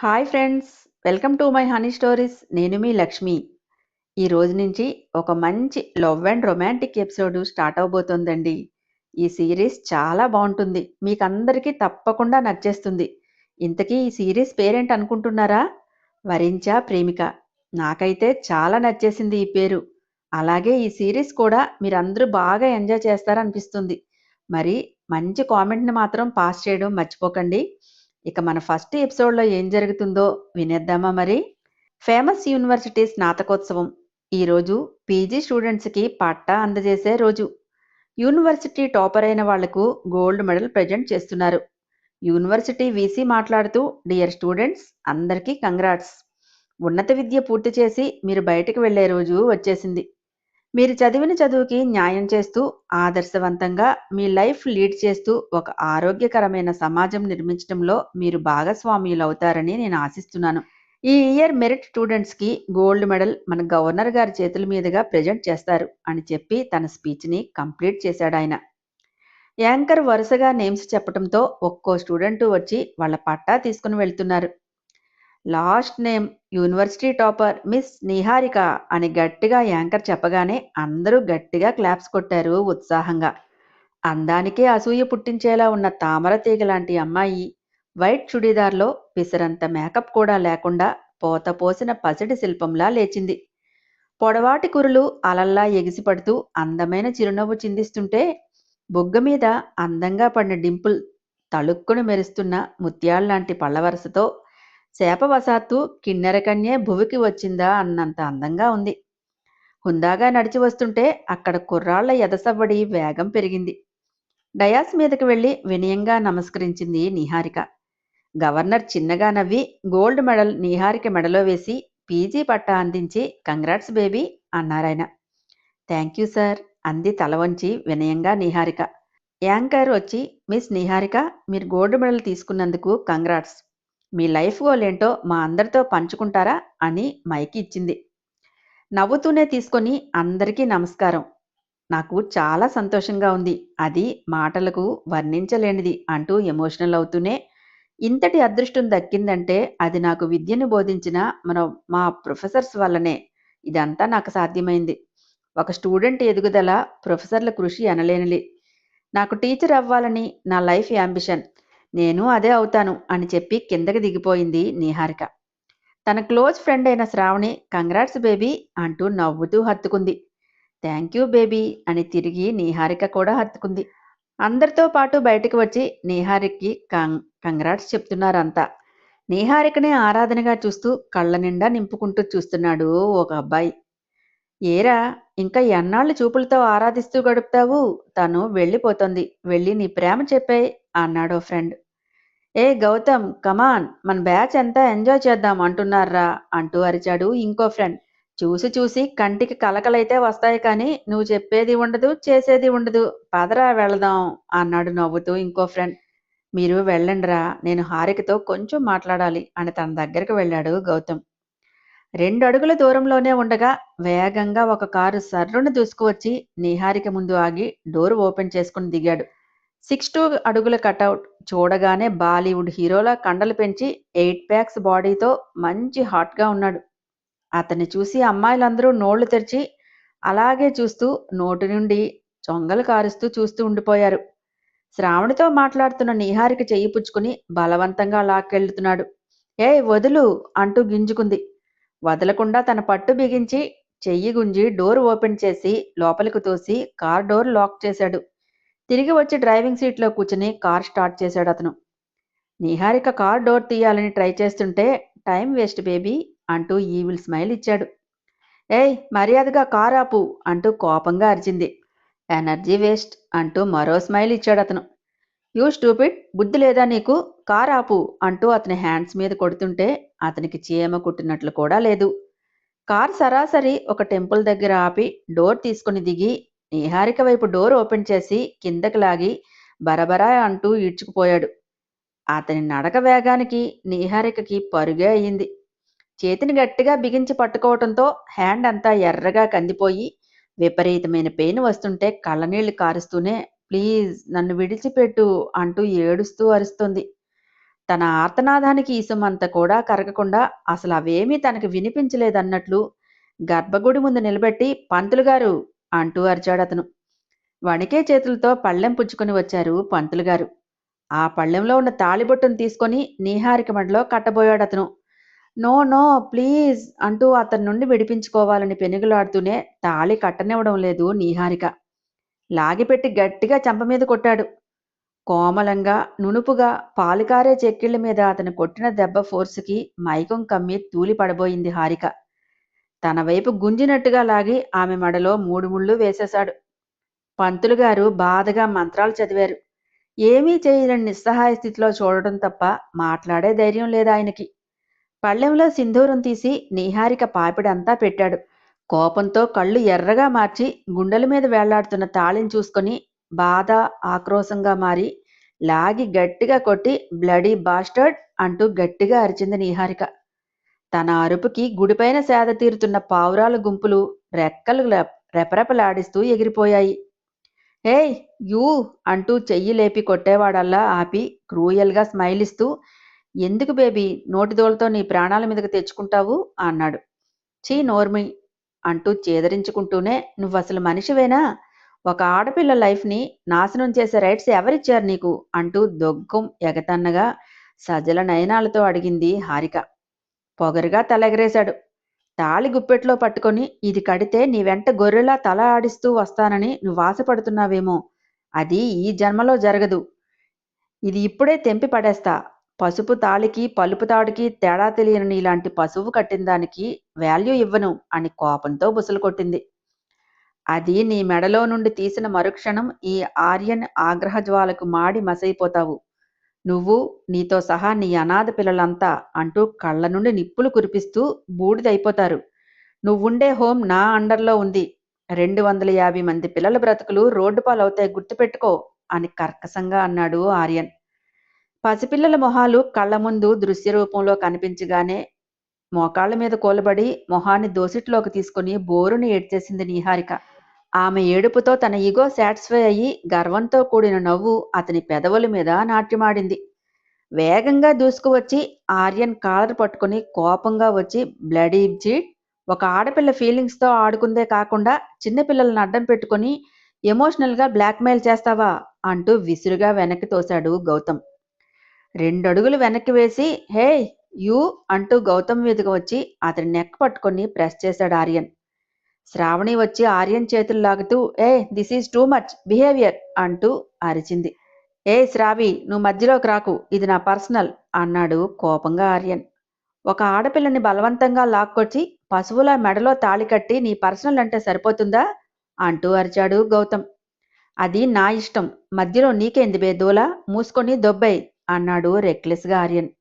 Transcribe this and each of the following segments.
Hi friends, welcome to my honey stories. నేను మీ లక్ష్మి. ఈ రోజు నుంచి ఒక మంచి love and romantic episode start అవబోతోందండి. ఈ సిరీస్ చాలా బాగుంటుంది, మీకు అందరికీ తప్పకుండా నచ్చేస్తుంది. ఇంతకీ ఈ సిరీస్ పేరేంటి అనుకుంటున్నారా? వరించా ప్రేమిక. నాకైతే చాలా నచ్చేసింది ఈ పేరు. అలాగే ఈ సిరీస్ కూడా మీరందరూ బాగా ఎంజాయ్ చేస్తారనిపిస్తుంది. మరి మంచి కామెంట్ని మాత్రం పాస్ చేయడం మర్చిపోకండి. ఇక మన ఫస్ట్ ఎపిసోడ్లో ఏం జరుగుతుందో వినేద్దామా మరి? ఫేమస్ యూనివర్సిటీ స్నాతకోత్సవం. ఈరోజు పీజీ స్టూడెంట్స్కి పట్టా అందజేసే రోజు. యూనివర్సిటీ టాపర్ అయిన వాళ్లకు గోల్డ్ మెడల్ ప్రజెంట్ చేస్తున్నారు. యూనివర్సిటీ వీసీ మాట్లాడుతూ, డియర్ స్టూడెంట్స్, అందరికీ కంగ్రాట్స్. ఉన్నత విద్య పూర్తి చేసి మీరు బయటకు వెళ్లే రోజు వచ్చేసింది. మీరు చదివిన చదువుకి న్యాయం చేస్తూ, ఆదర్శవంతంగా మీ లైఫ్ లీడ్ చేస్తూ ఒక ఆరోగ్యకరమైన సమాజం నిర్మించడంలో మీరు భాగస్వామ్యులవుతారని నేను ఆశిస్తున్నాను. ఈ ఇయర్ మెరిట్ స్టూడెంట్స్కి గోల్డ్ మెడల్ మన గవర్నర్ గారి చేతుల మీదుగా ప్రజెంట్ చేస్తారు అని చెప్పి తన స్పీచ్ని కంప్లీట్ చేశాడు ఆయన. యాంకర్ వరుసగా నేమ్స్ చెప్పడంతో ఒక్కో స్టూడెంట్ వచ్చి వాళ్ళ పట్టా తీసుకుని వెళ్తున్నారు. Last name university topper miss Niharika అని గట్టిగా యాంకర్ చెప్పగానే అందరూ గట్టిగా క్లాప్స్ కొట్టారు ఉత్సాహంగా. అందానికే అసూయ పుట్టించేలా ఉన్న తామర తీగ లాంటి అమ్మాయి వైట్ చుడీదార్లో పిసరంత మేకప్ కూడా లేకుండా పోత పోసిన పసిడి శిల్పంలా లేచింది. పొడవాటి కురులు అలల్లా ఎగిసిపడుతూ అందమైన చిరునవ్వు చిందిస్తుంటే బొగ్గ మీద అందంగా పడిన డింపుల్ తళుక్కును మెరుస్తున్న ముత్యాల్లాంటి పళ్ళవరసతో శాపవశాత్తు కిన్నెరకన్యే భువికి వచ్చిందా అన్నంత అందంగా ఉంది. హుందాగా నడిచి వస్తుంటే అక్కడ కుర్రాళ్ల ఎదసవ్వడి వేగం పెరిగింది. డయాస్ మీదకి వెళ్లి వినయంగా నమస్కరించింది నిహారిక. గవర్నర్ చిన్నగా నవ్వి గోల్డ్ మెడల్ నిహారిక మెడలో వేసి పీజీ పట్టా అందించి కంగ్రాట్స్ బేబీ అన్నారాయన. థ్యాంక్ యూ సార్ అంది తల వంచి వినయంగా నిహారిక. యాంకర్ వచ్చి, మిస్ నిహారిక, మీరు గోల్డ్ మెడల్ తీసుకున్నందుకు కంగ్రాట్స్. మీ లైఫ్ గోల్ ఏంటో మా అందరితో పంచుకుంటారా అని మైకి ఇచ్చింది. నవ్వుతూనే తీసుకొని అందరికీ నమస్కారం. నాకు చాలా సంతోషంగా ఉంది, అది మాటలకు వర్ణించలేనిది అంటూ ఎమోషనల్ అవుతూనే, ఇంతటి అదృష్టం దక్కిందంటే అది నాకు విద్యను బోధించిన మా ప్రొఫెసర్స్ వల్లనే ఇదంతా నాకు సాధ్యమైంది. ఒక స్టూడెంట్ ఎదుగుదల ప్రొఫెసర్ల కృషి అనలేనిది. నాకు టీచర్ అవ్వాలని నా లైఫ్ యాంబిషన్. నేను అదే అవుతాను అని చెప్పి కిందకి దిగిపోయింది నిహారిక. తన క్లోజ్ ఫ్రెండ్ అయిన శ్రావణి కంగ్రాట్స్ బేబీ అంటూ నవ్వుతూ హత్తుకుంది. థ్యాంక్ యూ బేబీ అని తిరిగి నిహారిక కూడా హత్తుకుంది. అందరితో పాటు బయటకు వచ్చి నిహారికకి కంగ్రాట్స్ చెప్తున్నారంతా. నిహారికనే ఆరాధనగా చూస్తూ కళ్ళ నిండా నింపుకుంటూ చూస్తున్నాడు ఒక అబ్బాయి. ఏరా, ఇంకా ఎన్నాళ్ళు చూపులతో ఆరాధిస్తూ గడుపుతావు? తను వెళ్ళిపోతుంది, వెళ్ళి నీ ప్రేమ చెప్పేయ్ అన్నాడో ఫ్రెండ్. ఏ గౌతమ్, కమాన్, మన బ్యాచ్ అంతా ఎంజాయ్ చేద్దాం అంటున్నారా అంటూ అరిచాడు ఇంకో ఫ్రెండ్. చూసి చూసి కంటికి కలకలైతే వస్తాయి కానీ నువ్వు చెప్పేది ఉండదు, చేసేది ఉండదు, పదరా వెళదాం అన్నాడు నవ్వుతూ ఇంకో ఫ్రెండ్. మీరు వెళ్ళండిరా, నేను హారికతో కొంచెం మాట్లాడాలి అని తన దగ్గరికి వెళ్ళాడు గౌతమ్. 2 అడుగుల దూరంలోనే ఉండగా వేగంగా ఒక కారు సర్రున దూసుకువచ్చి నిహారిక ముందు ఆగి డోర్ ఓపెన్ చేసుకుని దిగాడు. 6'2" అడుగుల కటౌట్, చూడగానే బాలీవుడ్ హీరోలా కండలు పెంచి 8 ప్యాక్స్ బాడీతో మంచి హాట్గా ఉన్నాడు. అతన్ని చూసి అమ్మాయిలందరూ నోళ్లు తెరిచి అలాగే చూస్తూ నోటి నుండి చొంగలు కారుస్తూ చూస్తూ ఉండిపోయారు. శ్రావణితో మాట్లాడుతున్న నిహారిక చెయ్యి పుచ్చుకుని బలవంతంగా లాక్కెళ్తున్నాడు. ఏయ్ వదులు అంటూ గింజుకుంది. వదలకుండా తన పట్టు బిగించి చెయ్యి గుంజి డోర్ ఓపెన్ చేసి లోపలికి తోసి కార్ డోర్ లాక్ చేశాడు. తిరిగి వచ్చి డ్రైవింగ్ సీట్లో కూర్చుని కార్ స్టార్ట్ చేశాడు అతను. నిహారిక కార్ డోర్ తీయాలని ట్రై చేస్తుంటే టైం వేస్ట్ బేబీ అంటూ ఈవిల్ స్మైల్ ఇచ్చాడు. ఏయ్ మర్యాదగా కార్ ఆపు అంటూ కోపంగా అరిచింది. ఎనర్జీ వేస్ట్ అంటూ మరో స్మైల్ ఇచ్చాడు అతను. యూ స్టూపిడ్, బుద్ధి లేదా నీకు, కార్ ఆపు అంటూ అతని హ్యాండ్స్ మీద కొడుతుంటే అతనికి చీమ కుట్టినట్లు కూడా లేదు. కార్ సరాసరి ఒక టెంపుల్ దగ్గర ఆపి డోర్ తీసుకుని దిగి నిహారిక వైపు డోర్ ఓపెన్ చేసి కిందకి లాగి బరబరా అంటూ ఈడ్చుకుపోయాడు. అతని నడక వేగానికి నిహారికకి పరుగే అయింది. చేతిని గట్టిగా బిగించి పట్టుకోవటంతో హ్యాండ్ అంతా ఎర్రగా కందిపోయి విపరీతమైన పెయిన్ వస్తుంటే కళ్ళనీళ్లు కారుస్తూనే ప్లీజ్ నన్ను విడిచిపెట్టు అంటూ ఏడుస్తూ అరుస్తుంది. తన ఆర్తనాదానికి ఈసుమంత కూడా కరగకుండా అసలు అవేమీ తనకి వినిపించలేదన్నట్లు గర్భగుడి ముందు నిలబెట్టి పంతులు గారు అంటూ అరిచాడతను. వణికే చేతులతో పళ్ళెం పుచ్చుకొని వచ్చారు పంతులు గారు. ఆ పళ్ళెంలో ఉన్న తాళిబొట్టును తీసుకొని నీహారిక మెడలో కట్టబోయాడతను. నో నో ప్లీజ్ అంటూ అతని నుండి విడిపించుకోవాలని పెనుగులాడుతూనే తాళి కట్టనివ్వడం లేదు నీహారిక. లాగిపెట్టి గట్టిగా చెంప మీద కొట్టాడు. కోమలంగా నునుపుగా పాలుకారే చెక్కిళ్ల మీద అతను కొట్టిన దెబ్బ ఫోర్సుకి మైకం కమ్మి తూలి పడబోయింది హారిక. తన వైపు గుంజినట్టుగా లాగి ఆమె మెడలో 3 ముళ్ళు వేసేశాడు. పంతులు గారు బాధగా మంత్రాలు చదివారు. ఏమీ చేయలేని నిస్సహాయ స్థితిలో చూడడం తప్ప మాట్లాడే ధైర్యం లేదాయనకి. పళ్ళెంలో సింధూరం తీసి నీహారిక పాపిడంతా పెట్టాడు. కోపంతో కళ్ళు ఎర్రగా మార్చి గుండెల మీద వేళ్లాడుతున్న తాళిని చూసుకొని బాధ ఆక్రోశంగా మారి లాగి గట్టిగా కొట్టి బ్లడీ బాస్టర్డ్ అంటూ గట్టిగా అరిచింది నీహారిక. తన అరుపుకి గుడిపైన సేద తీరుతున్న పావురాల గుంపులు రెక్కలు రెపరెపలాడిస్తూ ఎగిరిపోయాయి. హేయ్ యూ అంటూ చెయ్యి లేపి కొట్టేవాడల్లా ఆపి క్రూయల్గా స్మైల్ ఇస్తూ, ఎందుకు బేబీ నోటిదోలతో నీ ప్రాణాల మీదకి తెచ్చుకుంటావు అన్నాడు. చీ నోర్మి అంటూ చేదరించుకుంటూనే, నువ్వసలు మనిషివేనా? ఒక ఆడపిల్ల లైఫ్ని నాశనం చేసే రైట్స్ ఎవరిచ్చారు నీకు అంటూ దొగ్గం ఎగతన్నగా సజల నయనాలతో అడిగింది హారిక. పొగరుగా తలెగరేశాడు. తాళి గుప్పెట్లో పట్టుకొని, ఇది కడితే నీ వెంట గొర్రెలా తల ఆడిస్తూ వస్తానని నువ్వు ఆశపడుతున్నావేమో. అది ఈ జన్మలో జరగదు. ఇది ఇప్పుడే తెంపి పడేస్తా. పసుపు తాళికి పలుపు తాడుకి తేడా తెలియని నీలాంటి పశువు కట్టిన దానికి వాల్యూ ఇవ్వను అని కోపంతో బుసలు కొట్టింది. అది నీ మెడలో నుండి తీసిన మరుక్షణం ఈ ఆర్యన్ ఆగ్రహజ్వాలకు మాడి మసైపోతావు. నువ్వు, నీతో సహా నీ అనాథ పిల్లలంతా అంటూ కళ్ళ నుండి నిప్పులు కురిపిస్తూ బూడిదైపోతారు. నువ్వుండే హోం నా అండర్లో ఉంది. 250 మంది పిల్లల బ్రతుకులు రోడ్డు పాలవుతాయి గుర్తుపెట్టుకో అని కర్కశంగా అన్నాడు ఆర్యన్. పసిపిల్లల మొహాలు కళ్ళ ముందు దృశ్య రూపంలో కనిపించగానే మోకాళ్ల మీద కూలబడి మొహాన్ని దోసిట్లోకి తీసుకుని బోరుని ఏడ్చేసింది నీహారిక. ఆమె ఏడుపుతో తన ఈగో సాటిస్ఫై అయ్యి గర్వంతో కూడిన నవ్వు అతని పెదవుల మీద నాట్యమాడింది. వేగంగా దూసుకువచ్చి ఆర్యన్ కాలర్ పట్టుకుని కోపంగా వచ్చి, బ్లడీ చీట్, ఒక ఆడపిల్ల ఫీలింగ్స్తో ఆడుకుందే కాకుండా చిన్నపిల్లలను అడ్డం పెట్టుకుని ఎమోషనల్గా బ్లాక్మెయిల్ చేస్తావా అంటూ విసురుగా వెనక్కి తోశాడు గౌతమ్. 2 అడుగులు వెనక్కి వేసి, హే యూ అంటూ గౌతమ్ మీదకి వచ్చి అతని నెక్ పట్టుకొని ప్రెస్ చేశాడు ఆర్యన్. శ్రావణి వచ్చి ఆర్యన్ చేతులు లాగుతూ, this is too much behaviour అంటూ అరిచింది. శ్రావి, నువ్వు మధ్యలోకి రాకు, ఇది నా పర్సనల్ అన్నాడు కోపంగా ఆర్యన్. ఒక ఆడపిల్లని బలవంతంగా లాక్కొచ్చి పశువుల మెడలో తాళి కట్టి నీ పర్సనల్ అంటే సరిపోతుందా అంటూ అరిచాడు గౌతమ్. అది నా ఇష్టం, మధ్యలో నీకేంది బేదోలా, మూసుకొని దొబ్బై అన్నాడు రెక్లెస్గా ఆర్యన్.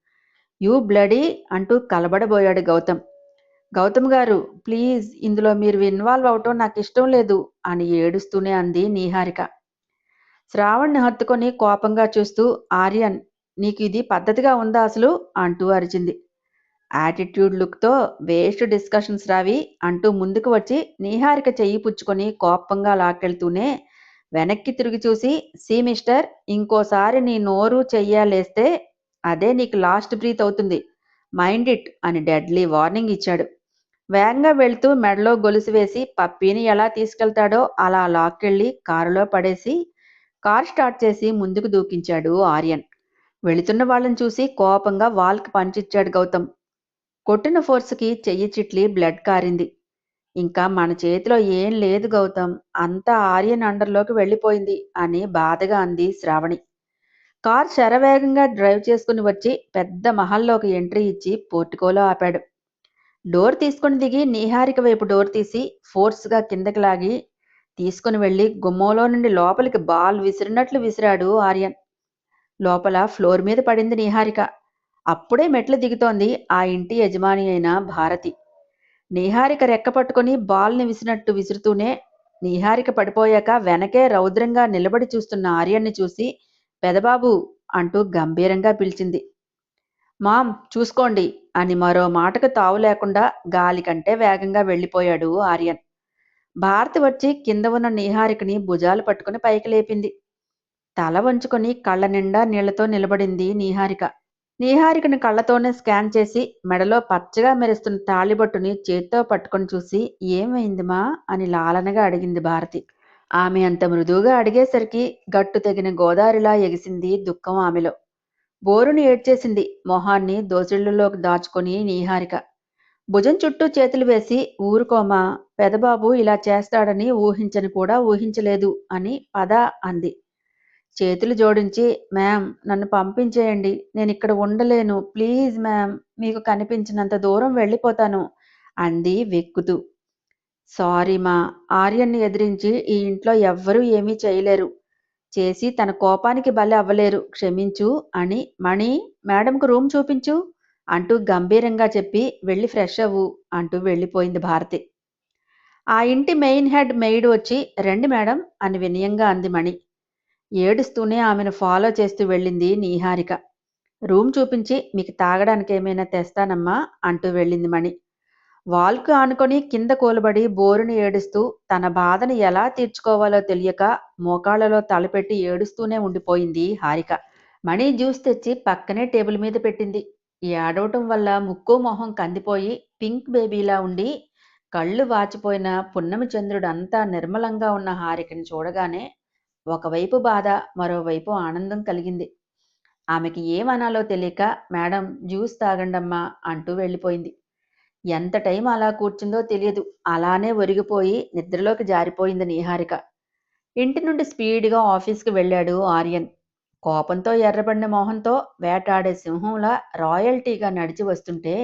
యూ బ్లడీ అంటూ కలబడబోయాడు గౌతమ్. గౌతమ్ గారు ప్లీజ్, ఇందులో మీరు ఇన్వాల్వ్ అవటం నాకు ఇష్టం లేదు అని ఏడుస్తూనే అంది నీహారిక. శ్రావణ్ని హత్తుకొని కోపంగా చూస్తూ, ఆర్యన్, నీకు ఇది పద్ధతిగా ఉందా అసలు అంటూ అరిచింది. యాటిట్యూడ్ లుక్తో, వేస్ట్ డిస్కషన్స్ రావి అంటూ ముందుకు వచ్చి నీహారిక చెయ్యి పుచ్చుకొని కోపంగా లాక్కెళ్తూనే వెనక్కి తిరిగి చూసి, సి మిస్టర్, ఇంకోసారి నీ నోరు చెయ్యాలేస్తే అదే నీకు లాస్ట్ బ్రీత్ అవుతుంది, మైండ్ ఇట్ అని డెడ్లీ వార్నింగ్ ఇచ్చాడు. వేగంగా వెళ్తూ మెడలో గొలుసు వేసి పప్పీని ఎలా తీసుకెళ్తాడో అలా లాక్కెళ్ళి కారులో పడేసి కార్ స్టార్ట్ చేసి ముందుకు దూకించాడు ఆర్యన్. వెళుతున్న వాళ్ళని చూసి కోపంగా వాల్కి పంచిచ్చాడు గౌతమ్. కొట్టిన ఫోర్స్కి చెయ్యి చిట్లి బ్లడ్ కారింది. ఇంకా మన చేతిలో ఏం లేదు గౌతమ్, అంతా ఆర్యన్ అండర్లోకి వెళ్ళిపోయింది అని బాధగా అంది శ్రావణి. కార్ శరవేగంగా డ్రైవ్ చేసుకుని వచ్చి పెద్ద మహల్లోకి ఎంట్రీ ఇచ్చి పోర్టికోలో ఆపాడు. డోర్ తీసుకుని దిగి నీహారిక వైపు డోర్ తీసి ఫోర్స్గా కిందకి లాగి తీసుకుని వెళ్ళి గుమ్మంలో నుండి లోపలికి బాల్ విసిరినట్లు విసిరాడు ఆర్యన్. లోపల ఫ్లోర్ మీద పడింది నీహారిక. అప్పుడే మెట్లు దిగుతోంది ఆ ఇంటి యజమాని అయిన భారతి. నీహారిక రెక్క పట్టుకుని బాల్ని విసినట్టు విసురుతూనే నీహారిక పడిపోయాక వెనకే రౌద్రంగా నిలబడి చూస్తున్న ఆర్యన్ని చూసి, పెదబాబు అంటూ గంభీరంగా పిలిచింది. మామ్ చూసుకోండి అని మరో మాటకు తావు లేకుండా గాలి కంటే వేగంగా వెళ్ళిపోయాడు ఆర్యన్. భారతి వచ్చి కింద ఉన్న నీహారికని భుజాలు పట్టుకుని పైకి లేపింది. తల వంచుకొని కళ్ళ నిండా నీళ్లతో నిలబడింది నీహారిక. నీహారికని కళ్ళతోనే స్కాన్ చేసి మెడలో పచ్చగా మెరుస్తున్న తాళిబొట్టుని చేత్తో పట్టుకొని చూసి ఏమైంది మా అని లాలనగా అడిగింది భారతి. ఆమె అంత మృదువుగా అడిగేసరికి గట్టు తెగిన గోదారిలా ఎగిసింది దుఃఖం ఆమెలో. బోరుని ఏడ్చేసింది మొహాన్ని దోసిళ్లలోకి దాచుకొని నీహారిక. భుజం చుట్టూ చేతులు వేసి ఊరుకోమా, పెదబాబు ఇలా చేస్తాడని ఊహించని కూడా ఊహించలేదు అని పద అంది. చేతులు జోడించి మ్యామ్ నన్ను పంపించేయండి, నేనిక్కడ ఉండలేను, ప్లీజ్ మ్యామ్, మీకు కనిపించినంత దూరం వెళ్ళిపోతాను అంది వెక్కుతూ. సారీ మా, ఆర్యన్ని ఎదిరించి ఈ ఇంట్లో ఎవ్వరూ ఏమీ చేయలేరు, చేసి తన కోపానికి బలి అవ్వలేరు, క్షమించు అని మణి, మేడంకు రూమ్ చూపించు అంటూ గంభీరంగా చెప్పి వెళ్ళి ఫ్రెష్ అవ్వు అంటూ వెళ్ళిపోయింది భారతి. ఆ ఇంటి మెయిన్ హెడ్ మెయిడ్ వచ్చి రండి మేడం అని వినయంగా అంది మణి. ఏడుస్తూనే ఆమెను ఫాలో చేస్తూ వెళ్ళింది నీహారిక. రూమ్ చూపించి మీకు తాగడానికి ఏమైనా తెస్తానమ్మా అంటూ వెళ్ళింది మణి. వాల్కు ఆనుకొని కింద కూలబడి బోరుని ఏడుస్తూ తన బాధను ఎలా తీర్చుకోవాలో తెలియక మోకాళ్లలో తలపెట్టి ఏడుస్తూనే ఉండిపోయింది హారిక. మణి జ్యూస్ తెచ్చి పక్కనే టేబుల్ మీద పెట్టింది. ఏడవటం వల్ల ముక్కు మొహం కందిపోయి పింక్ బేబీలా ఉండి కళ్ళు వాచిపోయిన పున్నమి చంద్రుడు అంతా నిర్మలంగా ఉన్న హారికని చూడగానే ఒకవైపు బాధ, మరోవైపు ఆనందం కలిగింది. ఆమెకి ఏమనాలో తెలియక మేడం జ్యూస్ తాగండమ్మా అంటూ వెళ్ళిపోయింది. ఎంత టైం అలా కూర్చుందో తెలియదు. అలానే ఒరిగిపోయి నిద్రలోకి జారిపోయింది నీహారిక. ఇంటి నుండి స్పీడ్గా ఆఫీస్కి వెళ్ళాడు ఆర్యన్. కోపంతో ఎర్రబడిన మొహంతో వేటాడే సింహంలా రాయల్టీగా నడిచి వస్తుంటే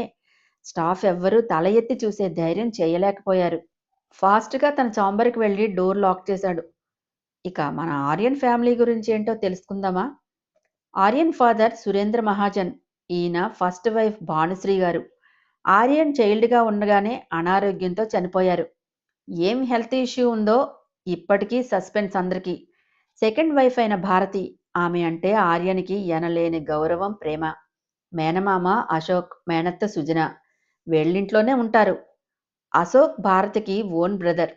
స్టాఫ్ ఎవ్వరూ తల ఎత్తి చూసే ధైర్యం చేయలేకపోయారు. ఫాస్ట్గా తన చాంబర్కి వెళ్ళి డోర్ లాక్ చేశాడు. ఇక మన ఆర్యన్ ఫ్యామిలీ గురించి ఏంటో తెలుసుకుందామా? ఆర్యన్ ఫాదర్ సురేంద్ర మహాజన్. ఈయన ఫస్ట్ వైఫ్ భానుశ్రీ గారు. ఆర్యన్ చైల్డ్గా ఉండగానే అనారోగ్యంతో చనిపోయారు. ఏం హెల్త్ ఇష్యూ ఉందో ఇప్పటికీ సస్పెన్స్ అందరికీ. సెకండ్ వైఫ్ అయిన భారతి, ఆమె అంటే ఆర్యన్కి ఎనలేని గౌరవం, ప్రేమ. మేనమామ అశోక్, మేనత్త సుజన వెళ్ళింట్లోనే ఉంటారు. అశోక్ భారతికి ఓన్ బ్రదర్.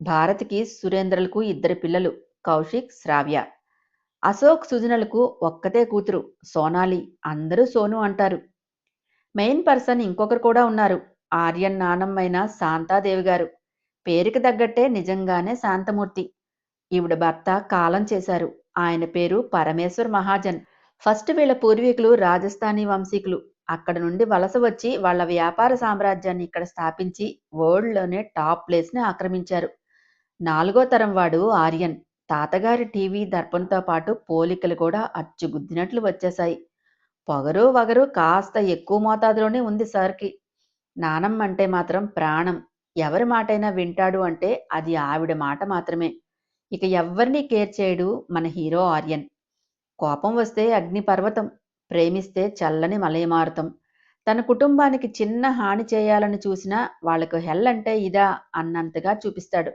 భారతికి సురేంద్రలకు ఇద్దరు పిల్లలు, కౌశిక్, శ్రావ్య. అశోక్ సుజనలకు ఒక్కతే కూతురు సోనాలి, అందరూ సోను అంటారు. మెయిన్ పర్సన్ ఇంకొకరు కూడా ఉన్నారు, ఆర్యన్ నానమ్మైన శాంతాదేవి గారు. పేరుకి తగ్గట్టే నిజంగానే శాంతమూర్తి. ఈవిడ భర్త కాలం చేశారు. ఆయన పేరు పరమేశ్వర్ మహాజన్. ఫస్ట్ వీళ్ళ పూర్వీకులు రాజస్థానీ వంశీకులు. అక్కడ నుండి వలస వచ్చి వాళ్ళ వ్యాపార సామ్రాజ్యాన్ని ఇక్కడ స్థాపించి వరల్డ్లోనే టాప్ ప్లేస్ని ఆక్రమించారు. నాలుగో తరం వాడు ఆర్యన్. తాతగారి టీవీ దర్పంతో పాటు పోలికలు కూడా అచ్చుగుద్దినట్లు వచ్చేశాయి. పొగరు వగరు కాస్త ఎక్కువ మోతాదులోనే ఉంది సార్కి. నానమ్మ అంటే మాత్రం ప్రాణం. ఎవరి మాటైనా వింటాడు అంటే అది ఆవిడ మాట మాత్రమే. ఇక ఎవ్వరినీ కేర్ చేయడు మన హీరో ఆర్యన్. కోపం వస్తే అగ్నిపర్వతం, ప్రేమిస్తే చల్లని మలయమారుతం. తన కుటుంబానికి చిన్న హాని చేయాలని చూసినా వాళ్లకు హెల్ అంటే ఇదా అన్నంతగా చూపిస్తాడు.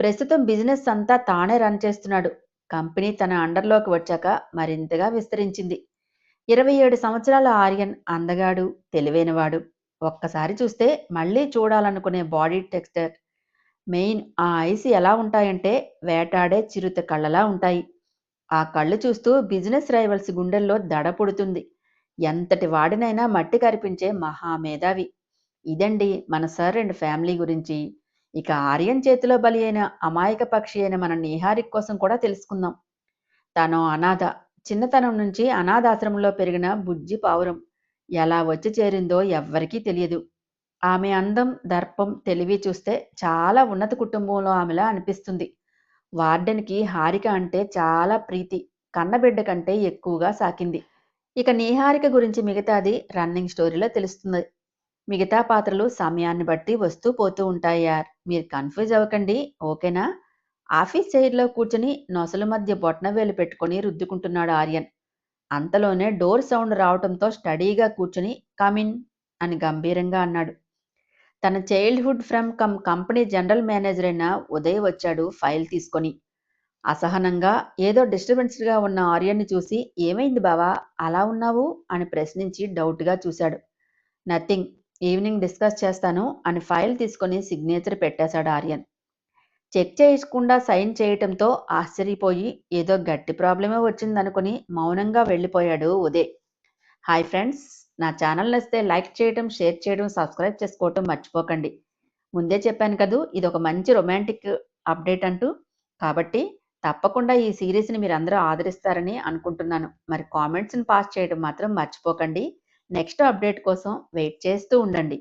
ప్రస్తుతం బిజినెస్ అంతా తానే రన్ చేస్తున్నాడు. కంపెనీ తన అండర్లోకి వచ్చాక మరింతగా విస్తరించింది. 27 సంవత్సరాల ఆర్యన్ అందగాడు, తెలివైనవాడు. ఒక్కసారి చూస్తే మళ్ళీ చూడాలనుకునే బాడీ టెక్స్చర్. మెయిన్ ఆ ఐస్ ఎలా ఉంటాయంటే వేటాడే చిరుత కళ్ళలా ఉంటాయి. ఆ కళ్ళు చూస్తూ బిజినెస్ రైవల్స్ గుండెల్లో దడ పుడుతుంది. ఎంతటి వాడినైనా మట్టి కరిపించే మహామేధావి. ఇదండి మన సర్ అండ్ ఫ్యామిలీ గురించి. ఇక ఆర్యన్ చేతిలో బలి అయిన అమాయక పక్షి అయిన మన నీహారిక కోసం కూడా తెలుసుకుందాం. తను అనాథ. చిన్నతనం నుంచి అనాథాశ్రమంలో పెరిగిన బుజ్జి పావురం. ఎలా వచ్చి చేరిందో ఎవ్వరికీ తెలియదు. ఆమె అందం, దర్పం, తెలివి చూస్తే చాలా ఉన్నత కుటుంబంలో ఆమెలా అనిపిస్తుంది. వార్డెన్కి హారిక అంటే చాలా ప్రీతి. కన్నబిడ్డ కంటే ఎక్కువగా సాకింది. ఇక నీహారిక గురించి మిగతాది రన్నింగ్ స్టోరీలో తెలుస్తుంది. మిగతా పాత్రలు సమయాన్ని బట్టి వస్తూ పోతూ ఉంటాయి యార్. మీరు కన్ఫ్యూజ్ అవ్వకండి, ఓకేనా? ఆఫీస్ చైర్లో కూర్చుని నొసల మధ్య బొట్నవేలు పెట్టుకుని రుద్దుకుంటున్నాడు ఆర్యన్. అంతలోనే డోర్ సౌండ్ రావటంతో స్టడీగా కూర్చుని కమిన్ అని గంభీరంగా అన్నాడు. తన childhood friend company general manager అయిన ఉదయ్ వచ్చాడు ఫైల్ తీసుకొని. అసహనంగా ఏదో డిస్టర్బెన్స్గా ఉన్న ఆర్యన్ని చూసి ఏమైంది బావా అలా ఉన్నావు అని ప్రశ్నించి డౌట్గా చూశాడు. నథింగ్, ఈవినింగ్ డిస్కస్ చేస్తాను అని ఫైల్ తీసుకొని సిగ్నేచర్ పెట్టేశాడు ఆర్యన్. చెక్ చేయకుండా సైన్ చేయటంతో ఆశ్చర్యపోయి ఏదో గట్టి ప్రాబ్లమే వచ్చిందనుకుని మౌనంగా వెళ్ళిపోయాడు ఉదయ్. Hi friends! నా ఛానల్ నచ్చితే లైక్ చేయడం, షేర్ చేయడం, సబ్స్క్రైబ్ చేసుకోవటం మర్చిపోకండి. ముందే చెప్పాను కదూ! ఇదొక మంచి రొమాంటిక్ అప్డేట్ అంటూ. కాబట్టి తప్పకుండా ఈ సీరీస్‌ని మీరందరూ ఆదరిస్తారని అనుకుంటున్నాను. మరి కామెంట్స్‌ని పాస్ చేయడం మాత్రం మర్చిపోకండి. నెక్స్ట్ అప్డేట్ కోసం వెయిట్ చేస్తూ ఉండండి.